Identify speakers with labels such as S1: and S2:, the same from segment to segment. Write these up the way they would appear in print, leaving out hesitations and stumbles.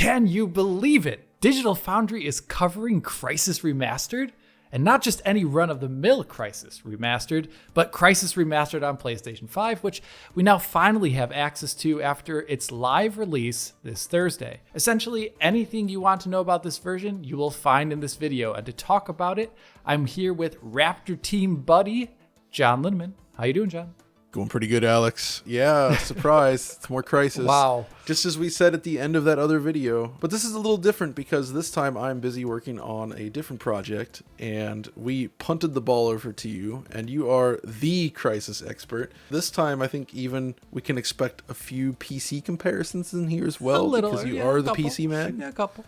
S1: Can you believe it? Digital Foundry is covering Crysis Remastered? And not just any run-of-the-mill Crysis Remastered, but Crysis Remastered on PlayStation 5, which we now finally have access to after its live release this Thursday. Essentially, anything you want to know about this version, you will find in this video. And to talk about it, I'm here with Raptor Team buddy, John Linneman. How you doing, John?
S2: Going pretty good, Alex. Yeah, surprise. It's more Crysis.
S1: Wow.
S2: Just as we said at the end of that other video. But this is a little different because this time I'm busy working on a different project and we punted the ball over to you and you are the Crysis expert. This time I think even we can expect a few PC comparisons in here as well.
S1: A little,
S2: because you
S1: yeah,
S2: are the
S1: couple.
S2: PC man.
S1: Yeah, a couple.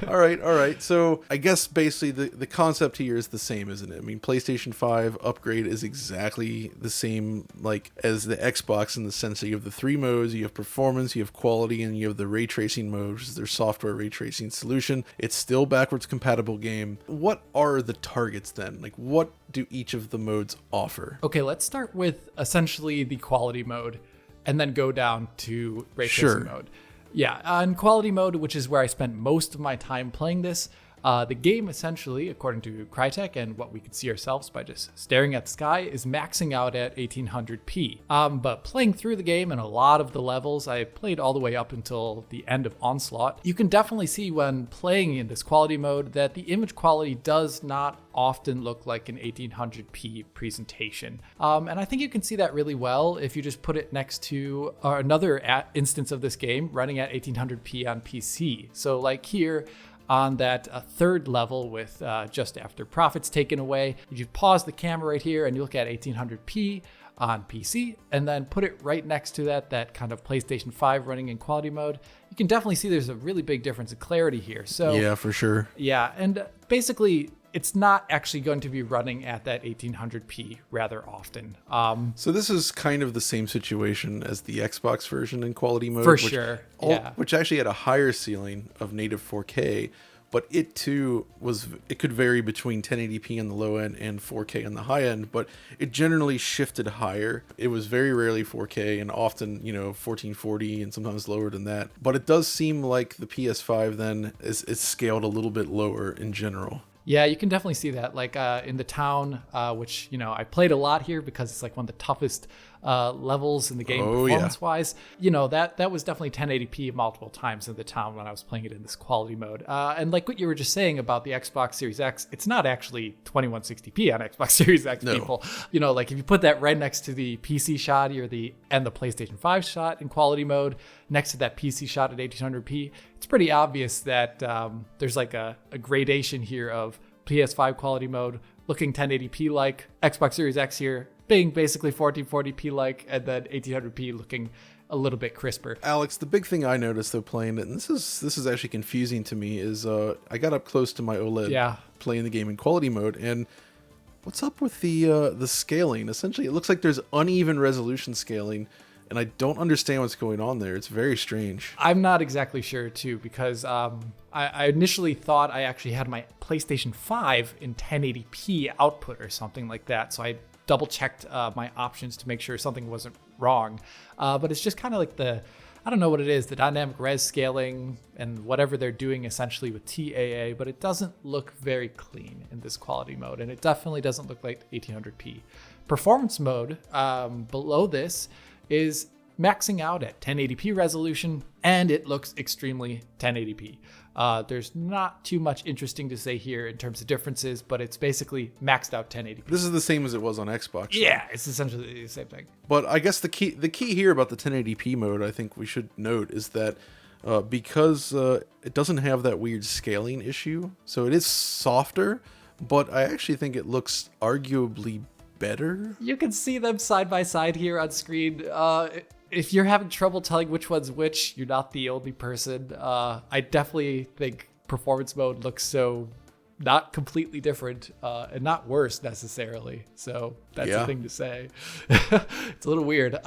S2: All right. So I guess basically the concept here is the same, isn't it? I mean, PlayStation 5 upgrade is exactly the same like as the Xbox in the sense that you have the three modes, you have performance, you have quality, and you have the ray tracing mode, which is their software ray tracing solution. It's still backwards compatible game. What are the targets then? Like what do each of the modes offer?
S1: Okay, let's start with essentially the quality mode and then go down to ray tracing mode. Yeah, on quality mode, which is where I spent most of my time playing this, the game essentially, according to Crytek and what we can see ourselves by just staring at the sky, is maxing out at 1800p. But playing through the game and a lot of the levels, I played all the way up until the end of Onslaught. You can definitely see when playing in this quality mode that the image quality does not often look like an 1800p presentation. And I think you can see that really well if you just put it next to another instance of this game running at 1800p on PC. So like here, on that third level with just after profits taken away, you pause the camera right here and you look at 1800p on PC and then put it right next to that kind of PlayStation 5 running in quality mode. You can definitely see there's a really big difference in clarity here. So
S2: yeah, for sure.
S1: Yeah, and basically it's not actually going to be running at that 1800p rather often.
S2: So this is kind of the same situation as the Xbox version in quality mode.
S1: For sure, yeah.
S2: Which actually had a higher ceiling of native 4K, but it too it could vary between 1080p on the low end and 4K on the high end, but it generally shifted higher. It was very rarely 4K and often, 1440 and sometimes lower than that. But it does seem like the PS5 then is scaled a little bit lower in general.
S1: Yeah, you can definitely see that. Like in the town, which, I played a lot here because it's like one of the toughest levels in the game performance-wise. Yeah. That was definitely 1080p multiple times in the town when I was playing it in this quality mode. And like what you were just saying about the Xbox Series X, it's not actually 2160p on Xbox Series X,
S2: no.
S1: People. Like if you put that right next to the PC shot and the PlayStation 5 shot in quality mode, next to that PC shot at 1800p, it's pretty obvious that there's like a gradation here of PS5 quality mode looking 1080p like, Xbox Series X here being basically 1440p like, and then 1800p looking a little bit crisper.
S2: Alex, the big thing I noticed though playing it, and this is actually confusing to me, is I got up close to my OLED playing the game in quality mode, and what's up with the scaling? Essentially, it looks like there's uneven resolution scaling, and I don't understand what's going on there. It's very strange.
S1: I'm not exactly sure too, because I initially thought I actually had my PlayStation 5 in 1080p output or something like that, so I double checked my options to make sure something wasn't wrong. But it's just kind of like I don't know what it is, the dynamic res scaling and whatever they're doing essentially with TAA, but it doesn't look very clean in this quality mode, and it definitely doesn't look like 1800p. Performance mode below this is maxing out at 1080p resolution, and it looks extremely 1080p. There's not too much interesting to say here in terms of differences, but it's basically maxed out 1080p.
S2: This is the same as it was on Xbox.
S1: Yeah, it's essentially the same thing.
S2: But I guess the key here about the 1080p mode, I think we should note, is that because it doesn't have that weird scaling issue, so it is softer, but I actually think it looks arguably better.
S1: You can see them side by side here on screen. If you're having trouble telling which one's which, you're not the only person. I definitely think performance mode looks so not completely different and not worse necessarily. So that's the thing to say. It's a little weird.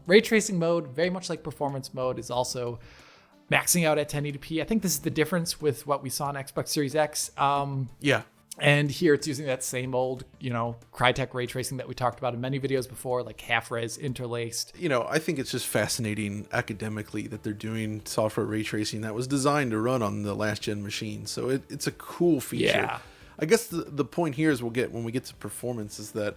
S1: Ray tracing mode, very much like performance mode, is also maxing out at 1080p. I think this is the difference with what we saw on Xbox Series X. And here it's using that same old, Crytek ray tracing that we talked about in many videos before, like half-res interlaced.
S2: I think it's just fascinating academically that they're doing software ray tracing that was designed to run on the last-gen machine. So it's a cool feature.
S1: Yeah.
S2: I guess the point here is when we get to performance is that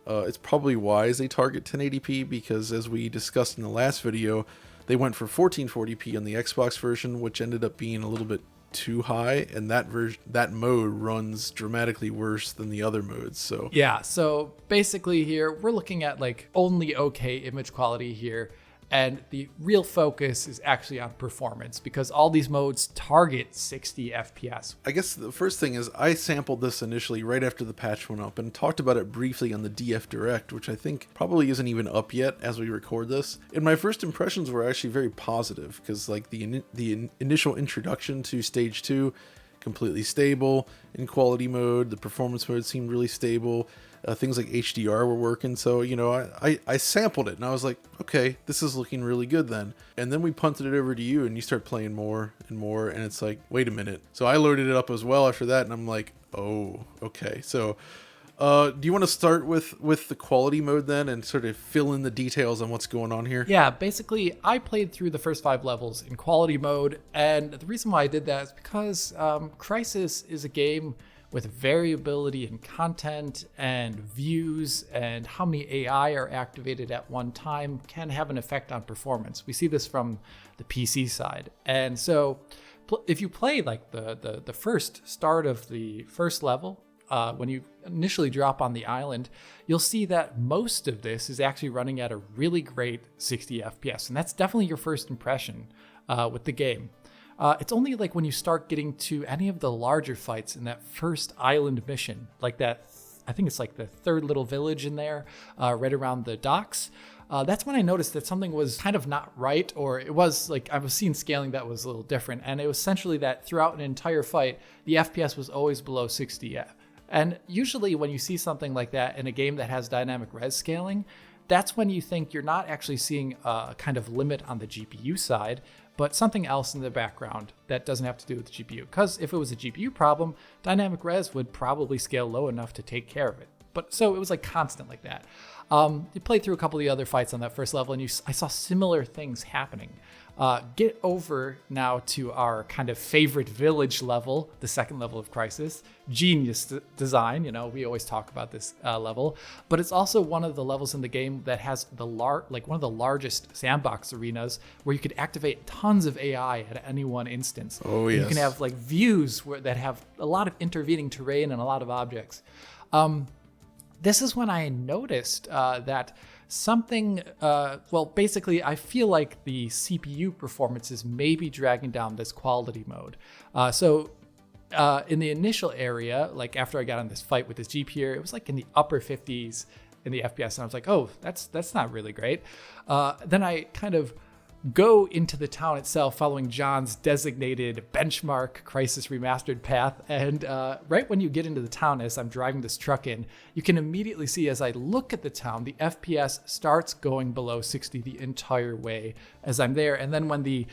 S2: it's probably wise they target 1080p because, as we discussed in the last video, they went for 1440p on the Xbox version, which ended up being a little bit too high, and that mode runs dramatically worse than the other modes. So
S1: yeah, so basically here we're looking at like only okay image quality here, and the real focus is actually on performance because all these modes target 60 FPS.
S2: I guess the first thing is I sampled this initially right after the patch went up and talked about it briefly on the DF Direct, which I think probably isn't even up yet as we record this. And my first impressions were actually very positive because like the initial introduction to Stage 2, completely stable in quality mode. The performance mode seemed really stable. Things like HDR were working. So, I sampled it and I was like, okay, this is looking really good then. And then we punted it over to you and you start playing more and more. And it's like, wait a minute. So I loaded it up as well after that. And I'm like, oh, okay. So do you want to start with the quality mode then and sort of fill in the details on what's going on here?
S1: Yeah, basically I played through the first 5 levels in quality mode. And the reason why I did that is because Crysis is a game with variability in content and views, and how many AI are activated at one time can have an effect on performance. We see this from the PC side. And so if you play like the first start of the first level, when you initially drop on the island, you'll see that most of this is actually running at a really great 60 FPS. And that's definitely your first impression with the game. It's only like when you start getting to any of the larger fights in that first island mission, like that, I think it's like the third little village in there, right around the docks. That's when I noticed that something was kind of not right, or it was like I was seeing scaling that was a little different. And it was essentially that throughout an entire fight, the FPS was always below 60. And usually when you see something like that in a game that has dynamic res scaling, that's when you think you're not actually seeing a kind of limit on the GPU side, but something else in the background that doesn't have to do with the GPU. Because if it was a GPU problem, dynamic res would probably scale low enough to take care of it. But so it was like constant like that. You played through a couple of the other fights on that first level, and I saw similar things happening. Get over now to our kind of favorite village level, the second level of Crysis. Genius design, we always talk about this level, but it's also one of the levels in the game that has one of the largest sandbox arenas where you could activate tons of AI at any one instance.
S2: Oh yes.
S1: You can have like views that have a lot of intervening terrain and a lot of objects. This is when I noticed that something, basically I feel like the CPU performance is maybe dragging down this quality mode. In the initial area, like after I got on this fight with this Jeep here, it was like in the upper 50s in the FPS, and I was like, oh, that's not really great. Then I kind of go into the town itself following John's designated benchmark Crysis Remastered path. And right when you get into the town, as I'm driving this truck in, you can immediately see as I look at the town, the FPS starts going below 60 the entire way as I'm there. And then when the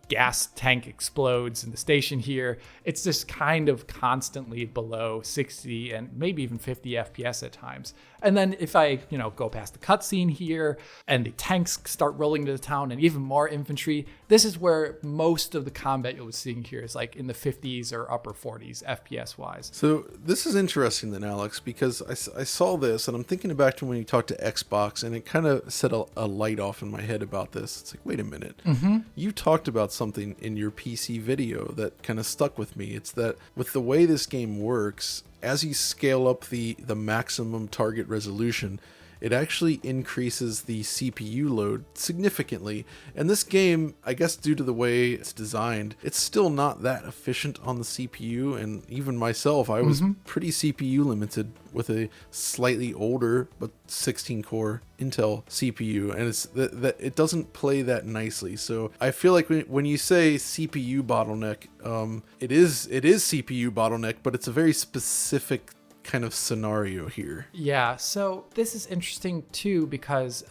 S1: gas tank explodes in the station here, it's just kind of constantly below 60 and maybe even 50 FPS at times. And then if I, go past the cutscene here and the tanks start rolling into the town and even more infantry, this is where most of the combat you'll be seeing here is like in the 50s or upper 40s FPS wise.
S2: So this is interesting then, Alex, because I saw this and I'm thinking back to when you talked to Xbox, and it kind of set a light off in my head about this. It's like, wait a minute. Mm-hmm. You talked about something in your PC video that kind of stuck with me. It's that with the way this game works, as you scale up the maximum target resolution, it actually increases the CPU load significantly. And this game, I guess due to the way it's designed, it's still not that efficient on the CPU. And even myself, I was pretty CPU limited with a slightly older but 16-core Intel CPU, and it's that it doesn't play that nicely. So I feel like when you say CPU bottleneck, it is CPU bottleneck, but it's a very specific kind of scenario here.
S1: Yeah, so this is interesting too because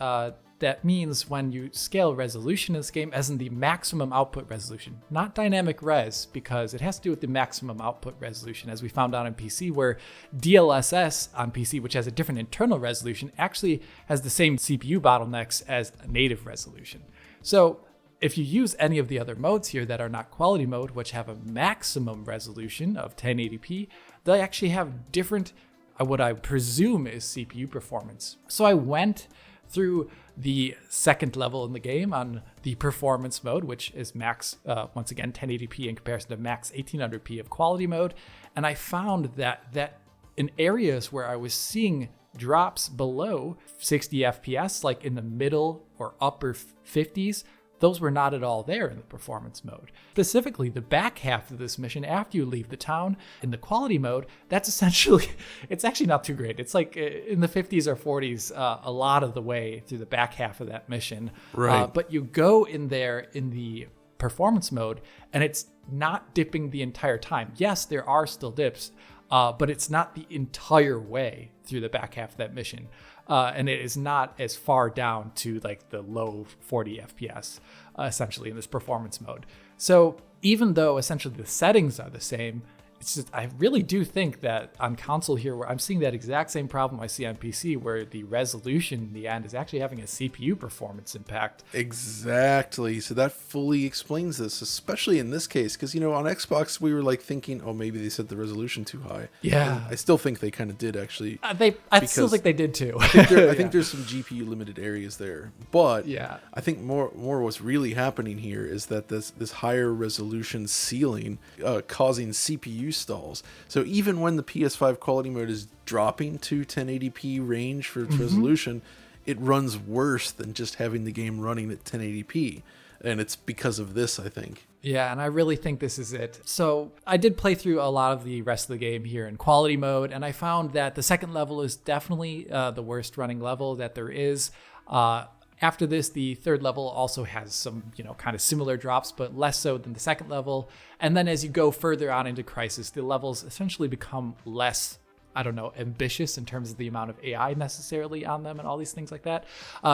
S1: that means when you scale resolution in this game, as in the maximum output resolution, not dynamic res, because it has to do with the maximum output resolution, as we found out on PC, where DLSS on PC, which has a different internal resolution, actually has the same CPU bottlenecks as a native resolution. So if you use any of the other modes here that are not quality mode, which have a maximum resolution of 1080p, they actually have different, what I presume is CPU performance. So I went through the second level in the game on the performance mode, which is max, once again, 1080p in comparison to max 1800p of quality mode. And I found that in areas where I was seeing drops below 60 FPS, like in the middle or upper 50s, those were not at all there in the performance mode. Specifically, the back half of this mission after you leave the town in the quality mode, that's essentially, it's actually not too great. It's like in the 50s or 40s a lot of the way through the back half of that mission.
S2: Right.
S1: But you go in there in the performance mode and it's not dipping the entire time. Yes, there are still dips, but it's not the entire way through the back half of that mission. And it is not as far down to like the low 40 FPS, essentially, in this performance mode. So even though essentially the settings are the same, it's just, I really do think that on console here, where I'm seeing that exact same problem I see on PC, where the resolution in the end is actually having a CPU performance impact.
S2: Exactly. So that fully explains this, especially in this case, because, on Xbox, we were like thinking, oh, maybe they set the resolution too high.
S1: Yeah.
S2: And I still think they kind of did, actually.
S1: I still think they did too.
S2: I think there's some GPU limited areas there. But
S1: yeah,
S2: I think more what's really happening here is that this higher resolution ceiling causing CPU stalls. So even when the PS5 quality mode is dropping to 1080p range for its resolution, it runs worse than just having the game running at 1080p. And it's because of this, I think.
S1: Yeah, and I really think this is it. So I did play through a lot of the rest of the game here in quality mode, and I found that the second level is definitely the worst running level that there is. After this, the third level also has some, kind of similar drops, but less so than the second level. And then as you go further on into Crysis, the levels essentially become less, ambitious in terms of the amount of AI necessarily on them and all these things like that.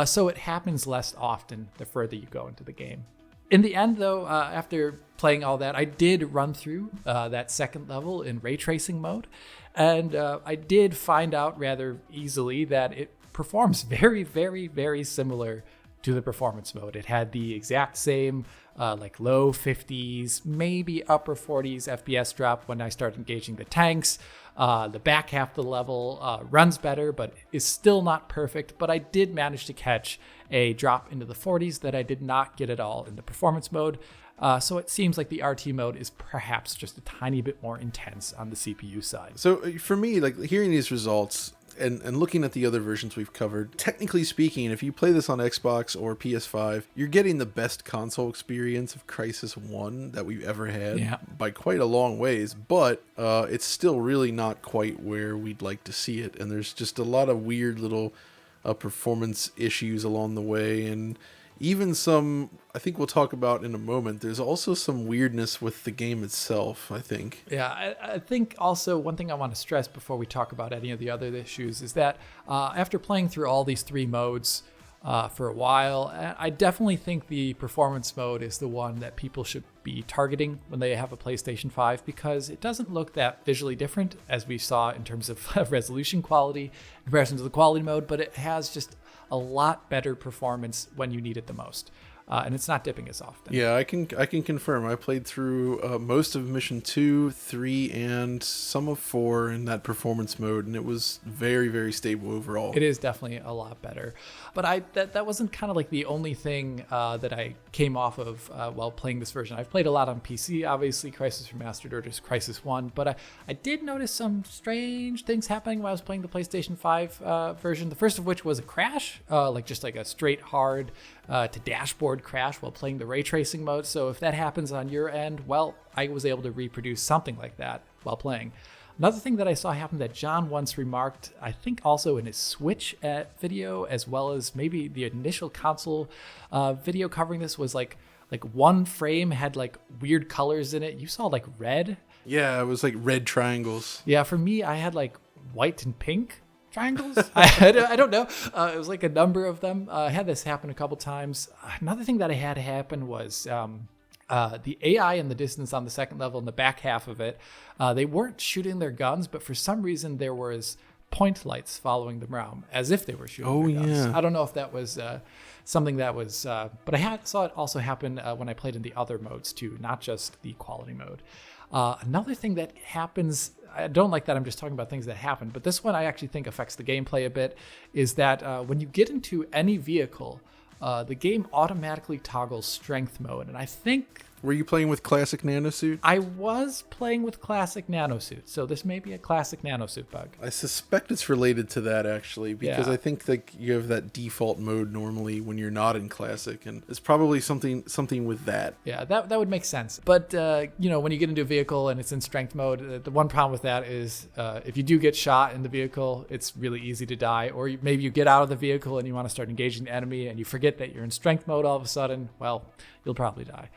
S1: So it happens less often the further you go into the game. In the end, though, after playing all that, I did run through that second level in ray tracing mode. And I did find out rather easily that it performs very, very, very similar to the performance mode. It had the exact same low 50s, maybe upper 40s FPS drop when I started engaging the tanks. The back half of the level runs better, but is still not perfect. But I did manage to catch a drop into the 40s that I did not get at all in the performance mode. So it seems like the RT mode is perhaps just a tiny bit more intense on the CPU side.
S2: So for me, hearing these results and looking at the other versions we've covered, technically speaking, if you play this on Xbox or PS5, you're getting the best console experience of Crysis 1 that we've ever had by quite a long ways, but it's still really not quite where we'd like to see it. And there's just a lot of weird little performance issues along the way, and even some, I think we'll talk about in a moment, there's also some weirdness with the game itself, I think.
S1: Yeah, I think also one thing I want to stress before we talk about any of the other issues is that after playing through all these three modes for a while, I definitely think the performance mode is the one that people should be targeting when they have a PlayStation 5, because it doesn't look that visually different as we saw in terms of resolution quality in comparison to the quality mode, but it has just a lot better performance when you need it the most. And it's not dipping as often.
S2: Yeah, I can confirm. I played through most of Mission 2, 3, and some of 4 in that performance mode, and it was very, very stable overall.
S1: It is definitely a lot better. But that wasn't kind of like the only thing that I came off of while playing this version. I've played a lot on PC, obviously, Crysis Remastered or just Crysis 1, but I did notice some strange things happening while I was playing the PlayStation 5 version. The first of which was a crash, just like a straight hard to dashboard crash while playing the ray tracing mode. So if that happens on your end, well, I was able to reproduce something like that while playing. Another thing that I saw happen that John once remarked, I think also in his Switch video, as well as maybe the initial console video covering this, was like one frame had like weird colors in it. You saw like red.
S2: Yeah, it was like red triangles.
S1: Yeah, for me, I had like white and pink. triangles? I don't know. It was like a number of them. I had this happen a couple times. Another thing that I had happen was the AI in the distance on the second level in the back half of it. They weren't shooting their guns, but for some reason there was point lights following them around as if they were shooting their guns.
S2: Yeah.
S1: I don't know if that was something that was, but I saw it also happen when I played in the other modes too, not just the quality mode. Another thing that happens, I don't like that I'm just talking about things that happen, but this one I actually think affects the gameplay a bit, is that when you get into any vehicle, the game automatically toggles strength mode. And I think...
S2: Were you playing with classic nanosuit?
S1: I was playing with classic nanosuit, so this may be a classic nanosuit bug.
S2: I suspect it's related to that, actually, because I think that you have that default mode normally when you're not in classic, and it's probably something with that.
S1: Yeah, that would make sense. But, when you get into a vehicle and it's in strength mode, the one problem with that is if you do get shot in the vehicle, it's really easy to die. Or maybe you get out of the vehicle and you want to start engaging the enemy and you forget that you're in strength mode all of a sudden. Well, you'll probably die.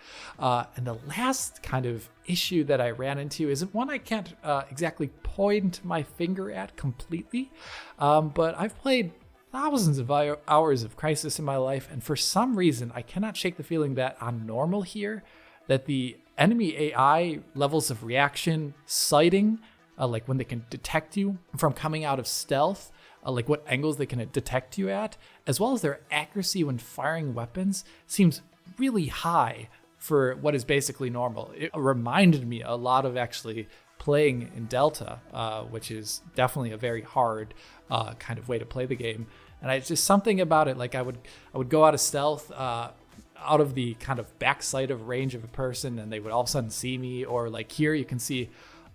S1: And the last kind of issue that I ran into is one I can't exactly point my finger at completely, but I've played thousands of hours of Crysis in my life, and for some reason I cannot shake the feeling that on normal here, that the enemy AI levels of reaction, sighting, like when they can detect you from coming out of stealth, like what angles they can detect you at, as well as their accuracy when firing weapons, seems really high for what is basically normal. It reminded me a lot of actually playing in Delta, which is definitely a very hard kind of way to play the game. And it's just something about it. Like I would go out of stealth, out of the kind of backside of range of a person, and they would all of a sudden see me. Or like here, you can see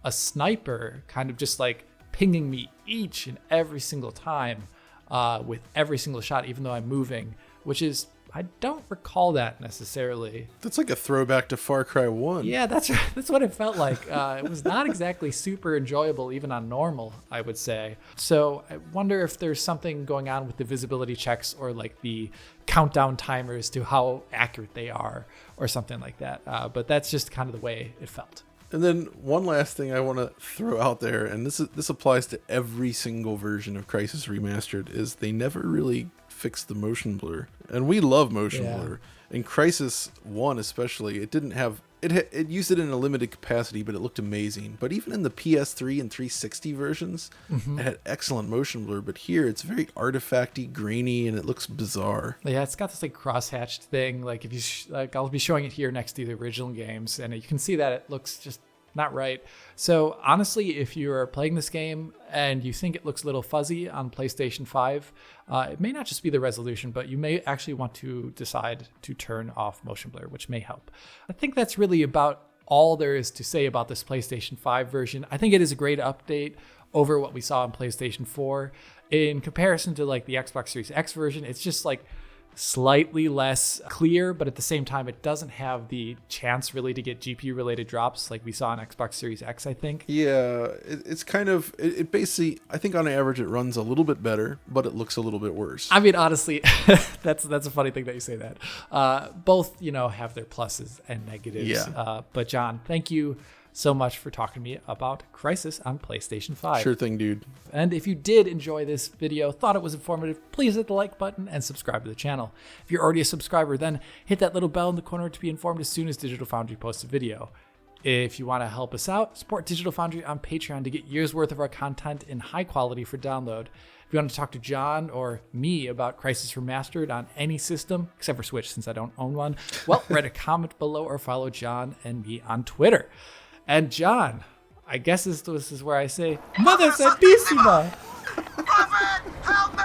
S1: a sniper kind of just like pinging me each and every single time with every single shot, even though I'm moving, which is, I don't recall that necessarily.
S2: That's like a throwback to Far Cry 1.
S1: Yeah, that's what it felt like. It was not exactly super enjoyable, even on normal, I would say. So I wonder if there's something going on with the visibility checks or like the countdown timers to how accurate they are or something like that. But that's just kind of the way it felt.
S2: And then one last thing I want to throw out there, and this applies to every single version of Crysis Remastered, is they never really fixed the motion blur. And we love motion blur. In Crysis 1 especially, it didn't have... It used it in a limited capacity, but it looked amazing. But even in the PS3 and 360 versions, it had excellent motion blur. But here, it's very artifacty, grainy, and it looks bizarre.
S1: Yeah, it's got this like crosshatched thing. Like if you I'll be showing it here next to the original games, and you can see that it looks just not right. So honestly, if you're playing this game and you think it looks a little fuzzy on PlayStation 5, it may not just be the resolution, but you may actually want to decide to turn off motion blur, which may help. I think that's really about all there is to say about this PlayStation 5 version. I think it is a great update over what we saw in PlayStation 4. In comparison to like the Xbox Series X version, it's just like slightly less clear, but at the same time, it doesn't have the chance really to get GPU related drops like we saw on Xbox Series X, I think.
S2: Yeah, it's kind of, it basically, I think on average it runs a little bit better, but it looks a little bit worse.
S1: I mean, honestly, that's a funny thing that you say that. Both, have their pluses and negatives.
S2: Yeah.
S1: But John, thank you so much for talking to me about Crysis on PlayStation 5.
S2: Sure thing, dude.
S1: And if you did enjoy this video, thought it was informative, please hit the like button and subscribe to the channel. If you're already a subscriber, then hit that little bell in the corner to be informed as soon as Digital Foundry posts a video. If you want to help us out, support Digital Foundry on Patreon to get years worth of our content in high quality for download. If you want to talk to John or me about Crysis Remastered on any system, except for Switch since I don't own one, well, write a comment below or follow John and me on Twitter. And John, I guess this is where I say, Mother Santísima!
S3: Prophet, help me!